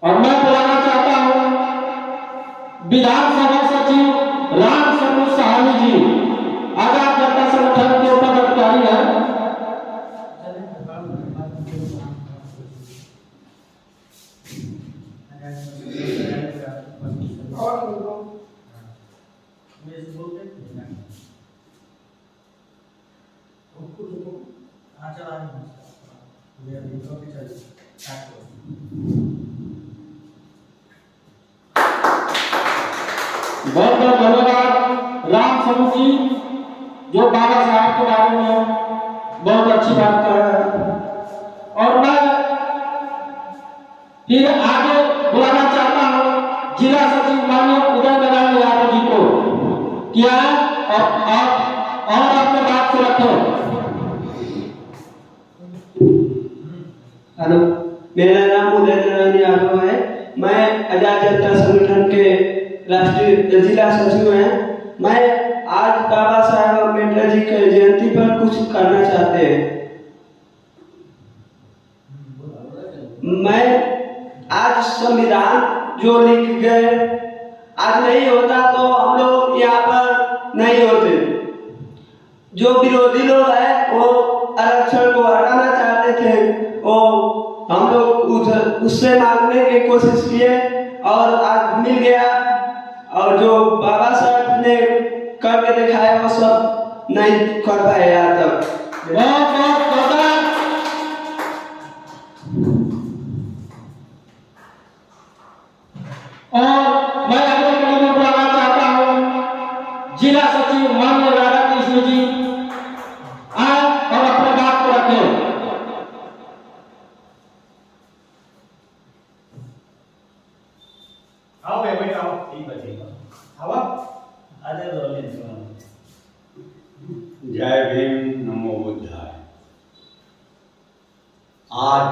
और मैं बुलाना चाहता हूं विधानसभा सचिव राम स्वरूप साहनी जी, आजाद जनता संगठन के पदाधिकारी हैं। बहुत बहुत धन्यवाद राम स्वरूप जी, जो बाबा साहब के बारे में बहुत अच्छी बात कर रहे हैं। और मैं फिर आगे बुलाना चाहता हूं जिला सचिव माननीय उदय नारायण यादव जी को, क्या और अपने बात को रखें। हेलो, मेरा नाम उदय नारायण यादव है। मैं आजाद जनता संगठन के राष्ट्रीय जिला सचिव हैं। मैं आज बाबा साहेब अम्बेडकर जी के जयंती पर कुछ करना चाहते हैं। मैं आज संविधान जो लिख गए आज नहीं होता तो हम लोग यहाँ पर नहीं होते। जो विरोधी लोग हैं वो आरक्षण को हटाना चाहते थे, वो हम लोग उससे मांगने की कोशिश किए और आज मिल गया। और जो बाबा साहब ने करके दिखाया वो सब नहीं कर पाए यहाँ तक। बहुत बहुत धन्यवाद। और मैं अगले कड़ी में बुलाना चाहता हूं जिला सचिव माननीय राधा कृष्ण जी, आए और अपने बात को रखें। आओ भाई आओ, ठीक है आओ आधे रोले। जय भीम, नमो बुद्धाय। आज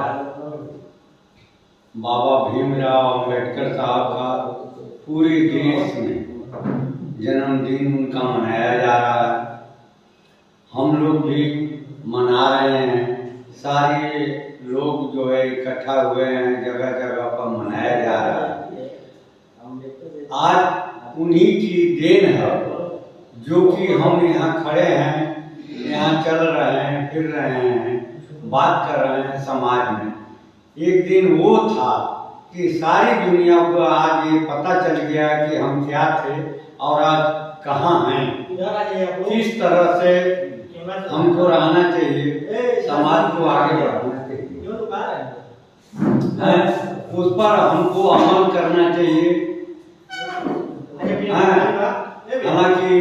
बाबा भीमराव अंबेडकर साहब का पूरे देश में जन्मदिन उनका मनाया जा रहा है। हम लोग भी मना रहे हैं। सारे लोग जो है इकट्ठा हुए हैं, जगह जगह पर मनाया जा रहा है। आज उन्हीं की देन है जो कि हम यहाँ खड़े हैं, यहाँ चल रहे हैं, फिर रहे हैं, बात कर रहे हैं समाज में। एक दिन वो था कि सारी दुनिया को आज ये पता चल गया कि हम क्या थे और आज कहाँ हैं, किस तरह से हमको रहना चाहिए, समाज को आगे बढ़ाना चाहिए, उस पर हमको अमल करना चाहिए। हालांकि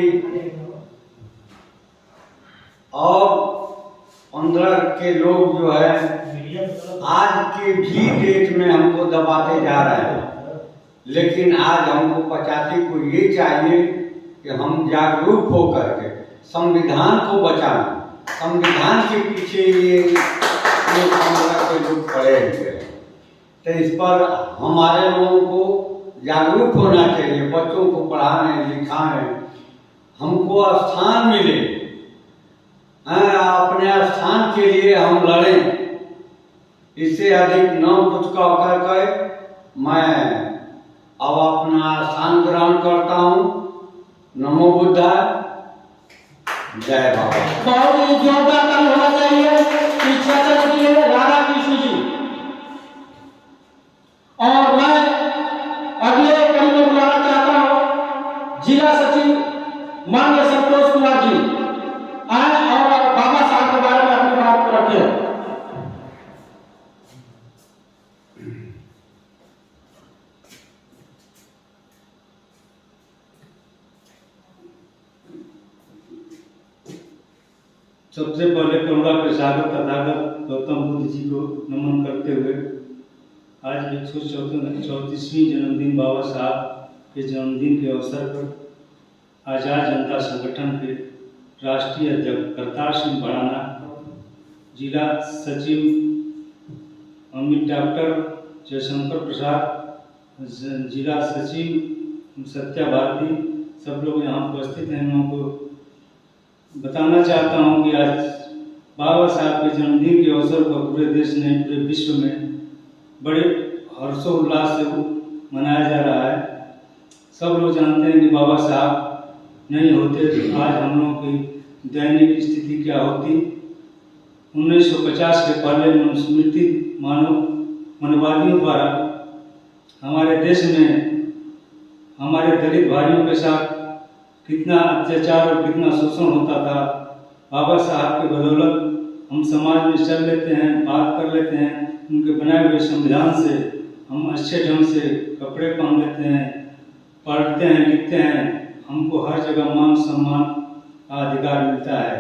और 15 के लोग जो है आज के भी डेट में हमको दबाते जा रहे हैं, लेकिन आज हमको 85 को ये चाहिए कि हम जागरूक होकर के संविधान को बचाना। संविधान के पीछे ये 15 के लोग खड़े हुए हैं, तो इस पर हमारे लोगों को जागरूक होना चाहिए। बच्चों को पढ़ाने लिखाने, हमको स्थान मिले, अपने स्थान के लिए हम लड़ें। इससे अधिक न कुछ कहकर मैं अब अपना स्थान ग्रहण करता हूँ। नमो बुद्धाय, जय बाबा। बहुत ही जोरदार ताली होना चाहिए शिक्षा के लिए राधा कृष्ण जी। और मैं अगले कड़ी में बुलाना चाहता हूँ जिला सचिव माननीय संतोष कुमार जी, आए और बाबा साहब के बारे में अपनी बात को रखें। सबसे पहले करुणा प्रसाद तथागत गौतम बुद्ध जी को नमन करते हुए आज 134वीं जन्मदिन बाबा साहब के जन्मदिन के अवसर पर आजाद जनता संगठन के राष्ट्रीय अध्यक्ष करतार सिंह भड़ाना, जिला सचिव अमित डॉक्टर जयशंकर प्रसाद, जिला सचिव सत्या भारती, सब लोग यहाँ उपस्थित हैं। मैं उनको बताना चाहता हूँ कि आज बाबा साहब के जन्मदिन के अवसर पर पूरे देश ने, पूरे विश्व में बड़े हर्षोल्लास से मनाया जा रहा है। सब लोग जानते हैं कि बाबा साहब नहीं होते तो आज हम लोगों की दैनिक स्थिति क्या होती। 1950 के पहले मनुस्मृति मानववादियों द्वारा हमारे देश में हमारे दलित भाइयों के साथ कितना अत्याचार और कितना शोषण होता था। बाबा साहब के बदौलत हम समाज में चल लेते हैं, बात कर लेते हैं। उनके बनाए हुए संविधान से हम अच्छे ढंग से कपड़े पहन लेते हैं, पढ़ते हैं, लिखते हैं। हमको हर जगह मान सम्मान का अधिकार मिलता है।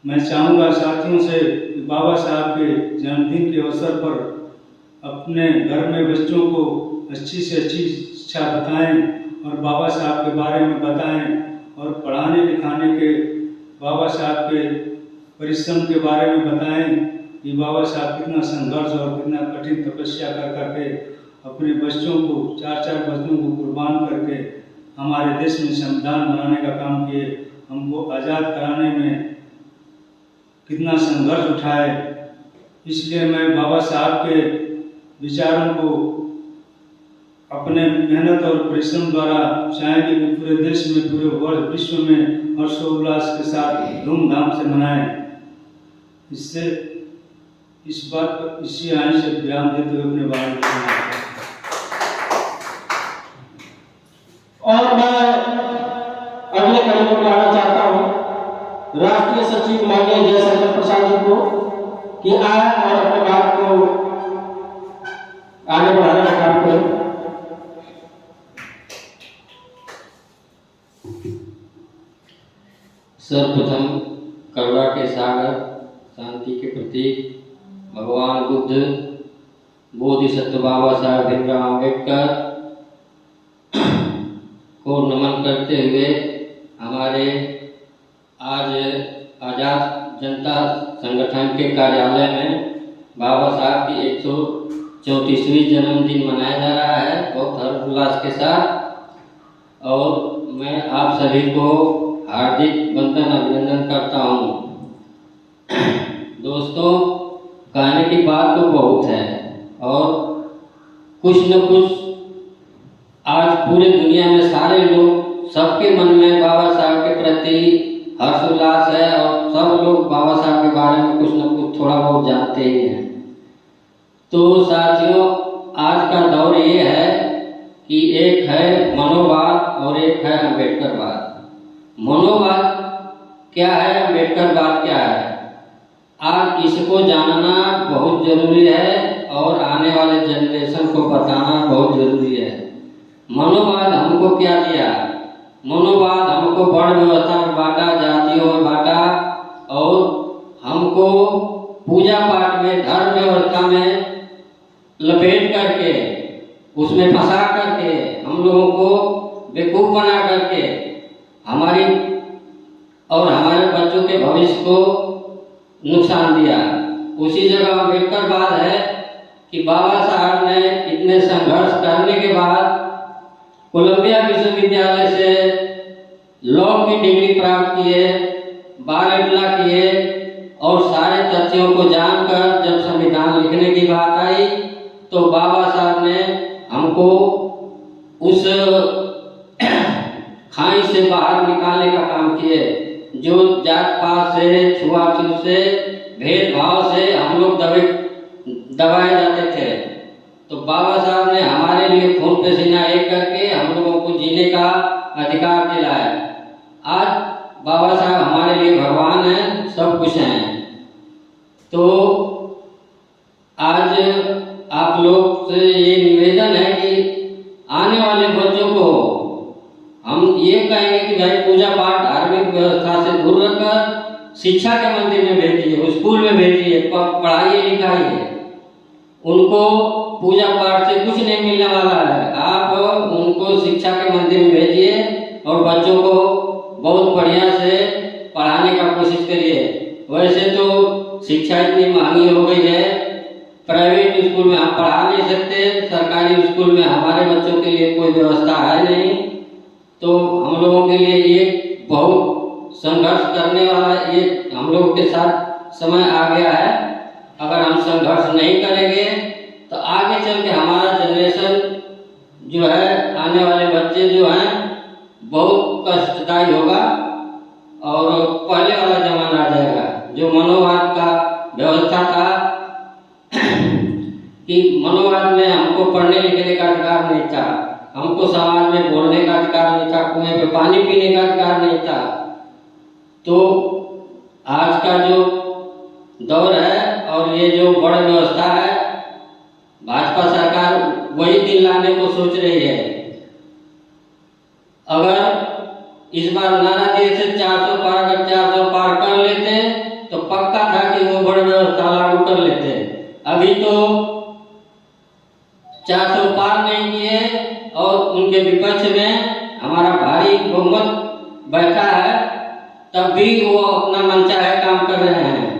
मैं चाहूँगा साथियों से कि बाबा साहब के जन्मदिन के अवसर पर अपने घर में बच्चों को अच्छी से अच्छी शिक्षा बताएं और बाबा साहब के बारे में बताएं और पढ़ाने लिखाने के बाबा साहब के परिश्रम के बारे में बताएं कि बाबा साहब कितना संघर्ष और कितना कठिन तपस्या कर करके अपने बच्चों को 4-4 बच्चों को कुर्बान करके हमारे देश में संविधान बनाने का काम किए, हमको आज़ाद कराने में कितना संघर्ष उठाए। इसलिए मैं बाबा साहब के विचारों को अपने मेहनत और परिश्रम द्वारा चाहेंगे कि पूरे देश में, पूरे वर्ल्ड विश्व में हर्षोल्लास के साथ धूमधाम से मनाएं। इससे इस बात पर इसी आने से बयान देते हुए अपने बारे में और मैं अगले कड़ी को बुलाना चाहता हूँ राष्ट्रीय सचिव माननीय जयशंकर प्रसाद जी को कि आए और अपने बात को आगे बढ़ाने का काम करें। सर्वप्रथम करुणा के सागर, शांति के प्रतीक भगवान बुद्ध, बोधिसत्व बाबा साहब भीमराव अम्बेडकर को नमन करते हुए हमारे आज आज़ाद जनता संगठन के कार्यालय में बाबा साहब की 134वीं जन्मदिन मनाया जा रहा है बहुत हर्षोल्लास के साथ। और मैं आप सभी को हार्दिक वंदन अभिनंदन करता हूँ। दोस्तों, कहने की बात तो बहुत है और कुछ न कुछ आज पूरे दुनिया में सारे लोग, सबके मन में बाबा साहब के प्रति हर्षोल्लास है और सब लोग बाबा साहब के बारे में कुछ न कुछ थोड़ा बहुत जानते ही हैं। तो साथियों, आज का दौर ये है कि एक है मनोवाद और एक है अम्बेडकरवाद। मनोवाद क्या है, अम्बेडकरवाद क्या है, आज इसको जानना बहुत जरूरी है और आने वाले जनरेशन को बताना बहुत जरूरी है। मनोवाद हमको क्या दिया? मनोवाद हमको वर्ण व्यवस्था में बांटा, जातियों में बांटा और हमको पूजा पाठ में, धर्म व्यवस्था में लपेट करके, उसमें फंसा करके, हम लोगों को बेवकूफ बना करके हमारी और हमारे बच्चों के भविष्य को नुकसान दिया। उसी जगह अम्बेडकरवाद है कि बाबा साहब ने इतने संघर्ष करने के बाद कोलंबिया विश्वविद्यालय से लॉ की डिग्री प्राप्त किए, बार इतला किए और सारे तथ्यों को जानकर जब संविधान लिखने की बात आई तो बाबा साहब ने हमको उस खाई से बाहर निकालने का काम किए। जो जात पात से, छुआछूत से, भेदभाव से हम लोग दबाए जाते थे, तो बाबा साहब ने हमारे लिए खून पसीना एक करके हम लोगों को जीने का अधिकार दिलाया। आज बाबा साहब हमारे लिए भगवान हैं, सब कुछ हैं। तो आज आप लोग से ये निवेदन है कि आने वाले बच्चों को हम ये कहेंगे कि भाई पूजा पाठ, धार्मिक व्यवस्था से दूर रखकर शिक्षा के मंदिर में भेजिए, स्कूल में भेजिए, पढ़ाइए लिखाइए। उनको पूजा पाठ से कुछ नहीं मिलने वाला है। आप उनको शिक्षा के मंदिर में भेजिए और बच्चों को बहुत बढ़िया से पढ़ाने का कोशिश करिए। वैसे तो शिक्षा इतनी महंगी हो गई है, प्राइवेट स्कूल में हम पढ़ा नहीं सकते, सरकारी स्कूल में हमारे बच्चों के लिए कोई व्यवस्था है नहीं। तो हम लोगों के लिए ये बहुत संघर्ष करने वाला एक हम लोगों के साथ समय आ गया है। अगर हम संघर्ष नहीं करेंगे तो आगे चल के हमारा जनरेशन जो है, आने वाले बच्चे जो हैं, बहुत कष्टदायी होगा और पहले वाला जमाना आ जाएगा जो मनोवाद का व्यवस्था था कि मनोवाद में हमको पढ़ने लिखने का अधिकार नहीं था, हमको समाज में बोलने का अधिकार नहीं था, कुएं पे पानी पीने का अधिकार नहीं था। तो आज का जो दौर है और ये जो बड़ व्यवस्था है, भाजपा सरकार वही दिन लाने को सोच रही है। अगर इस बार नाना जी से 400 पार, अगर 400 पार कर लेते तो पक्का था कि वो बड़ व्यवस्था लागू कर लेते। अभी तो 400 पार नहीं किए और उनके विपक्ष में हमारा भारी बहुमत बैठा है, तब भी वो अपना मनचाहे काम कर रहे हैं।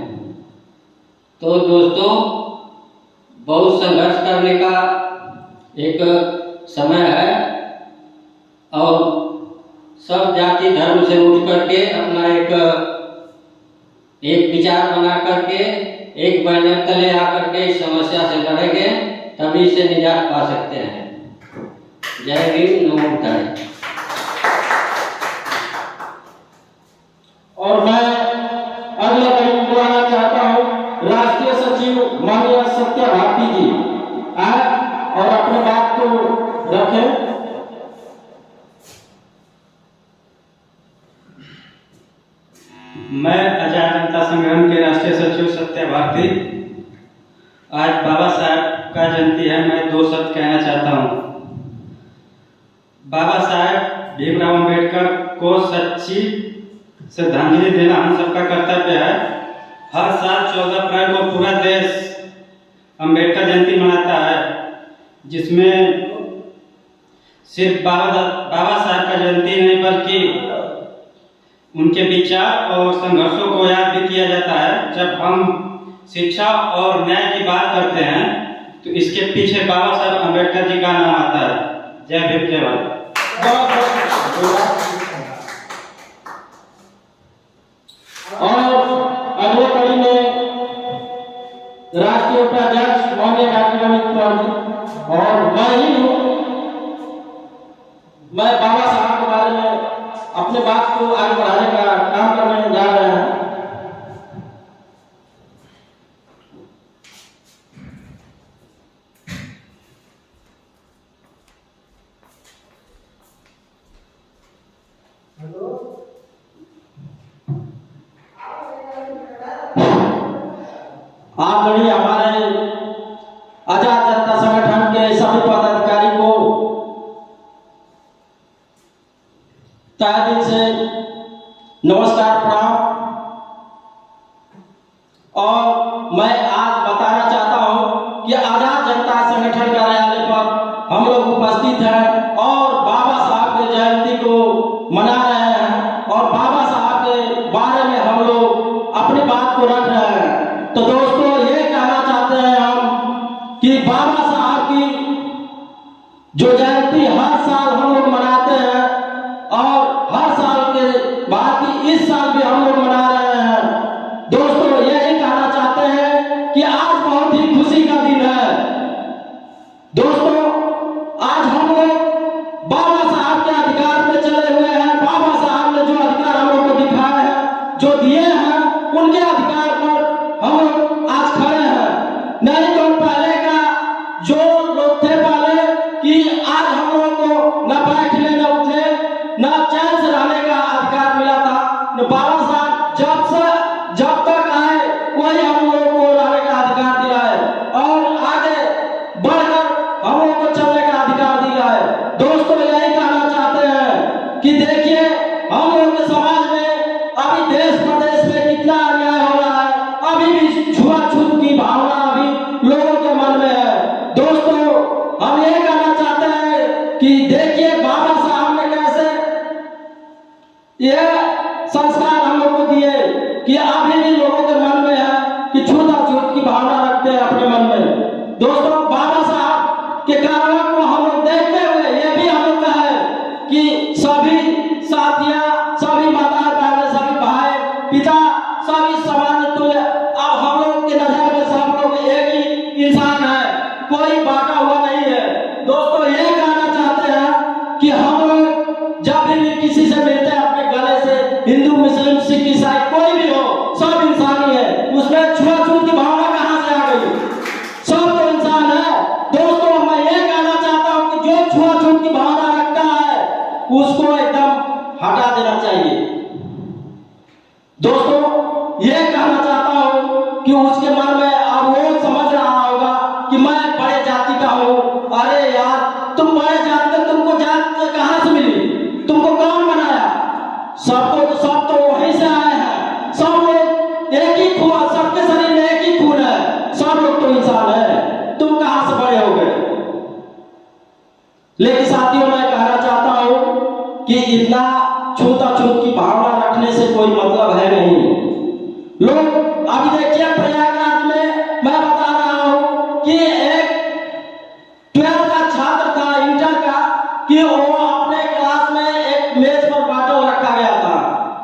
तो दोस्तों, बहुत संघर्ष करने का एक समय है और सब जाति धर्म से उठ करके अपना एक विचार बना करके एक बैनर तले आकर के इस समस्या से लड़ेंगे, तभी से निजात पा सकते हैं। जय भीम, नमो बुद्धाय। और मैं अगला कड़ी बुलाना चाहता हूँ राष्ट्रीय सचिव माननीय सत्य भारती जी आए और अपने बात को रखें। मैं आजाद जनता संग्राम के राष्ट्रीय सचिव सत्य भारती। आज बाबा साहब का जयंती है। मैं 2 शब्द कहना चाहता हूँ। बाबा साहब भीमराव अम्बेडकर को सच्ची श्रद्धांजलि देना हम सबका कर्तव्य है। हर साल 14 अप्रैल को पूरा देश अम्बेडकर जयंती मनाता है, जिसमें सिर्फ बाबा साहब का जयंती नहीं बल्कि उनके विचार और संघर्षों को याद भी किया जाता है। जब हम शिक्षा और न्याय की बात करते हैं तो इसके पीछे बाबा साहब अम्बेडकर जी का नाम आता है। जय भीम, जय भारत। और अगले कड़ी में राष्ट्रीय उपाध्यक्ष माननीय डॉक्टर अमित कुमार जी और मैं ही हूँ। मैं बाबा साहब के बारे में अपने बात को आगे बढ़ाने का काम करने जा रहे हैं। आप बड़ी हमारे आजाद जनता संगठन के सभी पदाधिकारी को तहे दिल से नमस्कार, प्रणाम। और मैं आज बताना चाहता हूं कि आजाद जनता संगठन कार्यालय पर हम लोग उपस्थित हैं और बाबा साहब के जयंती को मना रहे हैं और बाबा साहब के बारे में हम लोग अपनी बात को रख रहे हैं। तो दोस्तों, ये कहना चाहते हैं हम कि बाबा साहब की जो जयंती हर साल हम लोग मनाते हैं और हर साल के बाद ही इस साल भी हम लोग मना रहे हैं। दोस्तों, यही कहना चाहते हैं कि आज बहुत ही खुशी का दिन है। दोस्तों, आज हम लोग बाबा साहब के अधिकार पे चले हुए हैं। बाबा साहब ने जो अधिकार हम लोग को दिखाए हैं, जो दिए हैं, उनके अधिकार पर हम लोग आज खड़े हैं। नहीं तो पहले का जो लोग थे पहले कि आज हम लोग को न बैठने न उठने न चैन से रहने का अधिकार मिला था। न बाबा साहब जब तक आए वही हम लोग को रहने का अधिकार दिया है और आगे बढ़कर हम लोग को चलने का अधिकार दिया है। दोस्तों, यही कहना चाहते हैं कि देखिए हम लोग के समाज में अभी देश प्रदेश में कितना अन्याय हो रहा है। अभी भी छुआछूत की भावना अभी लोगों के मन में है। दोस्तों, हम ये कहना चाहते हैं कि देखिए बाबा साहब ने कैसे यह संस्कार हम लोग को दिए कि अभी भी लोगों के मन में है कि छूताछूत की भावना रखते हैं अपने मन में। दोस्तों, बाबा साहब के कारणों को हम लोग देखते हुए ये भी हम लोग का है कि सभी साथियां, सभी माता बहनें, सभी भाई पिता, सभी समान तुल्य। अब हम लोग के नजर में सब लोग एक ही इंसान है। कोई की भावना रखता है उसको एकदम हटा देना चाहिए। दोस्तों ये कहना चाहता हूँ कि उसके मन में अब वो समझ रहा होगा कि मैं बड़े जाति का हूँ। अरे यार तुम बड़े जाति का, तुमको जात कहाँ से मिली? तुमको कौन बनाया? सब तो वहीं से आए हैं। सब लोग एक ही खून, सबके शरीर में एक ही खून है, सब लोग तो इंसान है। तुम कहाँ से बड़े हो गए? लेकिन साथियों मैं कहना चाहता हूँ कि इतना छूत-अछूत की भावना रखने से कोई मतलब है नहीं। लोग अभी देखिए प्रयागराज में मैं बता रहा हूँ कि एक 12 का छात्र था, इंटर का, कि वो अपने क्लास में एक मेज पर बॉटल रखा गया था।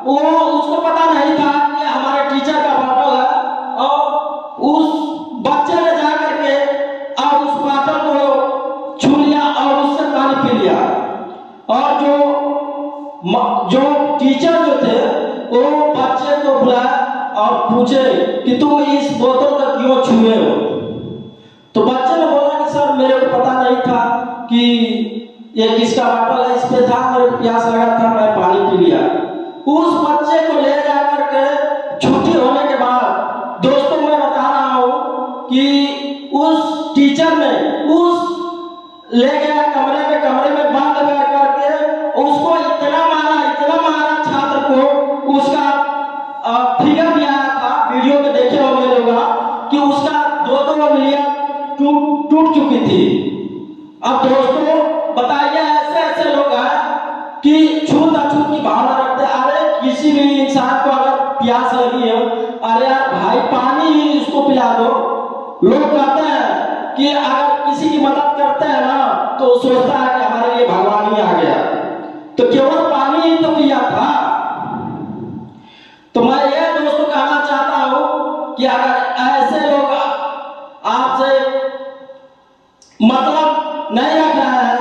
वो उसको पता नहीं था कि हमारे टीचर का बॉटल है, और उस बच्चे ने जाकर के और उस बॉटल को छू लिया और उससे पानी पी लिया। और जो टीचर जो थे वो बच्चे को बुलाया और पूछे कि तुम इस बोतल को क्यों छुए हो? तो बच्चे ने बोला कि सर मेरे को पता नहीं था कि ये किसका बॉटल है, इस पे था, मेरे को प्यास लगा था, मैं पानी पी लिया। उस बच्चे को ले जाकर के छुट्टी होने के बाद दोस्तों मैं बता रहा हूँ कि उस टीचर ने उस ले गया कमरे में बंद कर करके उसको इतना मारा छात्र को। उसका फिगर भी आया था, वीडियो में देखे होंगे लोग कि उसका 2 उंगलियां टूट चुकी थी। अब दोस्तों बताइए ऐसे लोग हैं कि छूत-अछूत की भावना रखते हैं। अरे किसी भी इंसान को अगर प्यास लगी है, अरे यार भाई पानी ही उसको पिला दो। लोग कहते हैं कि अगर किसी की मदद करते हैं ना तो सोचता है कि हमारे लिए भगवान ही आ गया, तो केवल पानी ही तो पिया था। तो मैं ये दोस्तों कहना चाहता हूं कि अगर ऐसे लोग आपसे मतलब नहीं रख रहा है,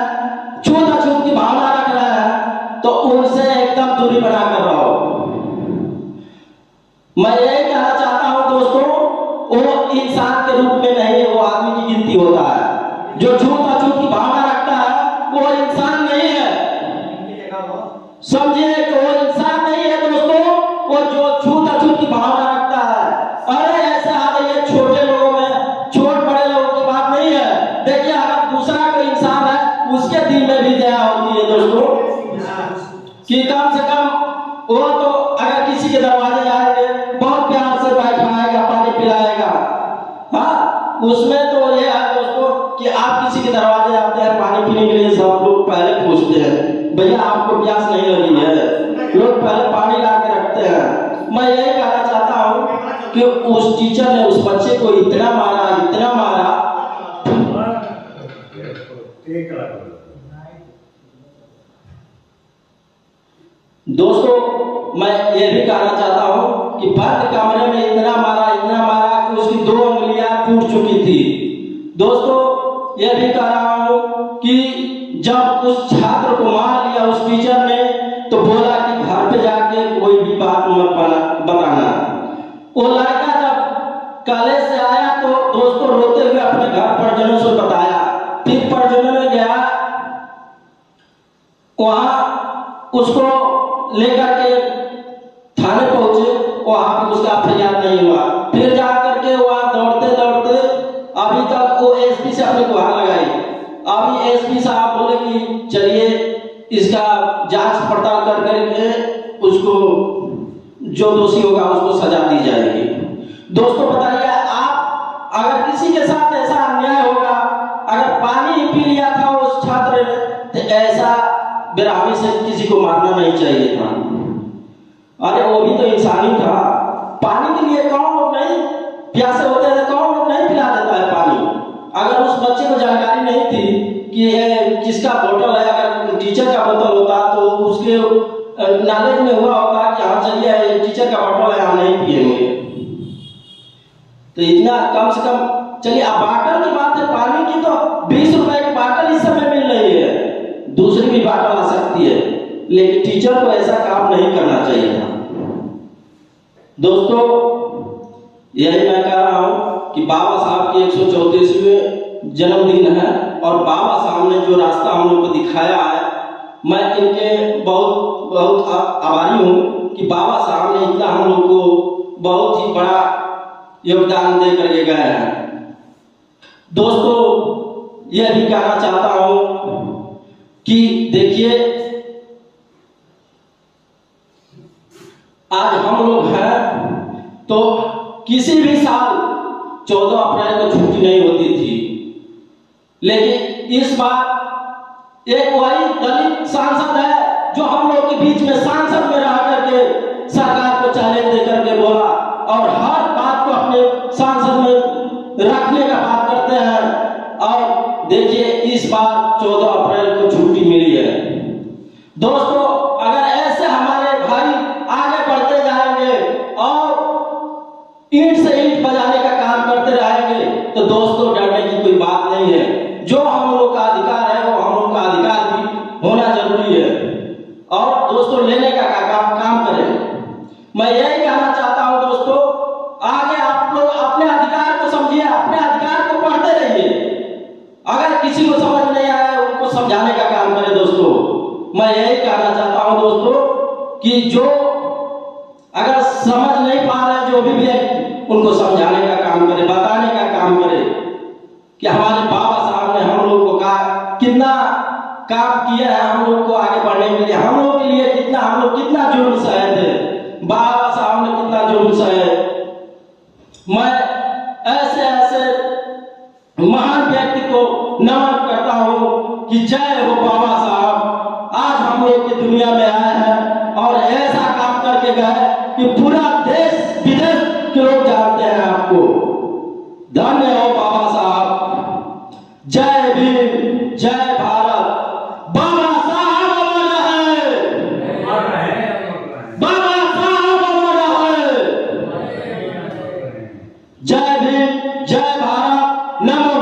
छूत-अछूत की भावना रख रहा है, तो उनसे एकदम दूरी बनाकर रहो। मैं यही कहना चाहता हूं दोस्तों, वो इंसान के रूप में नहीं है, वो आदमी की गिनती होता है। जो छूत-अछूत की भावना रखता है वो इंसान नहीं है, समझिए कि वो इंसान नहीं है दोस्तों। वो जो छूत-अछूत की भावना रखता है, अरे ऐसे आ रही छोटे लोगों में, छोट बड़े लोगों की बात नहीं है। देखिए अगर दूसरा कोई इंसान है उसके दिल में भी दया होती है दोस्तों, कि कम से कम वो तो अगर किसी के दरवाजे जाएंगे बहुत प्यार से बैठाएगा, पानी पिलाएगा। हाँ, उसमें तो ये है दोस्तों कि आप किसी के दरवाजे आते हैं पानी पीने के लिए, सब लोग पहले पूछते हैं भैया आपको प्यास नहीं लगी है, लोग पहले पानी ला के रखते हैं। मैं यही कहना चाहता हूँ कि उस टीचर ने उस बच्चे को इतना मारा दोस्तों। मैं ये भी कहना चाहता हूँ कि बंद कमरे में इतना मारा कि उसकी 2 उंगलियां टूट चुकी थी। दोस्तों ये भी कह रहा हूँ कि जब उस छात्र को मार लिया उस टीचर ने, तो बोला कि घर पे जाके कोई भी बात मत बताना। वो लड़का जब कॉलेज से आया तो दोस्तों रोते हुए अपने घर परिजनों से बताया। फिर परिजनों ने गया वहां, उसको लेकर के थाने पहुंचे, वहां पे उसका FIR नहीं हुआ। फिर जाकर के वहां दौड़ते अभी तक वो एसपी से अपनी गुहार लगाई। अभी एसपी साहब बोले कि चलिए इसका जांच पड़ताल कर करके उसको जो दोषी होगा उसको सजा दी जाएगी। दोस्तों बताइए आप, अगर किसी के साथ ऐसा अन्याय होगा, अगर पानी पी लिया था उस छात्र ने, तो ऐसा बेरहमी से किसी को मारना नहीं चाहिए था। अरे वो भी तो इंसान ही था। पानी के लिए कौन लोग नहीं प्यासे होते हैं, कौन लोग नहीं पिला देता है पानी। अगर उस बच्चे को जानकारी नहीं थी कि ये किसका बोतल है, अगर टीचर का बोतल होता तो उसके नॉलेज में हुआ होता कि हाँ चलिए टीचर का बोतल है, हम नहीं पिएंगे। तो इतना कम से कम चलिए। अब बाटल की बात है, पानी की तो 20 रुपए की बाटल इस समय मिल रही है, दूसरी भी बाटल आ सकती है, लेकिन टीचर को ऐसा काम नहीं करना चाहिए था। दोस्तों यही मैं कह रहा हूं कि बाबा साहब की 134वें जन्मदिन है, और बाबा साहब ने जो रास्ता हम लोग को दिखाया मैं इनके बहुत बहुत आभारी हूँ कि बाबा साहब ने इतना हम लोग को बहुत ही बड़ा योगदान दे करके गए हैं। दोस्तों, यह भी कहना चाहता हूँ कि देखिए, आज हम लोग हैं तो किसी भी साल 14 अप्रैल को छुट्टी नहीं होती थी, लेकिन इस बार एक वही दलित सांसद है जो हम लोग के बीच में सांसद में रह करके सरकार को चैलेंज दे करके बोला और हर बात को अपने सांसद में रखने का बात करते हैं। और देखिए, इस बार 14 अप्रैल को छुट्टी मिली है। दोस्तों, अगर ऐसे हमारे भाई आगे बढ़ते जाएंगे और ईंट से ईंट बजाने का काम करते रहेंगे तो दोस्तों, डरने की कोई बात नहीं है। जो हम लोग का अधिकार है वो हम लोग का अधिकार भी होना जरूरी है और दोस्तों लेने का काम करें। मैं यही कहना चाहता हूं दोस्तों, आगे आप लोग अपने अधिकार को समझिए, अपने अधिकार को पढ़ते रहिए। अगर किसी को समझ नहीं आया उनको समझाने का काम करें। दोस्तों, मैं यही कहना चाहता हूं दोस्तों कि जो अगर समझ नहीं पा रहे जो भी है उनको समझाने का काम करे, बताने का काम करे कि हमारे बाबा साहब ने हम लोग को कितना काम किया है, हम लोग को आगे बढ़ने के लिए, हम लोग के लिए कितना हम लोग कितना जुल्म सहे थे, बाबा साहब ने कितना जुल्म सहे। मैं ऐसे ऐसे महान व्यक्ति को नमन करता हूँ कि जय हो बाबा साहब। आज हम लोग की दुनिया में आए हैं और ऐसा काम करके गए कि पूरा देश विदेश के लोग जानते हैं आपको। धन्य हो बाबा साहब। जय भीम, जय भारत। बाबा साहब अमर रहे, बाबा साहब अमर रहे। जय भीम, जय भारत। नमो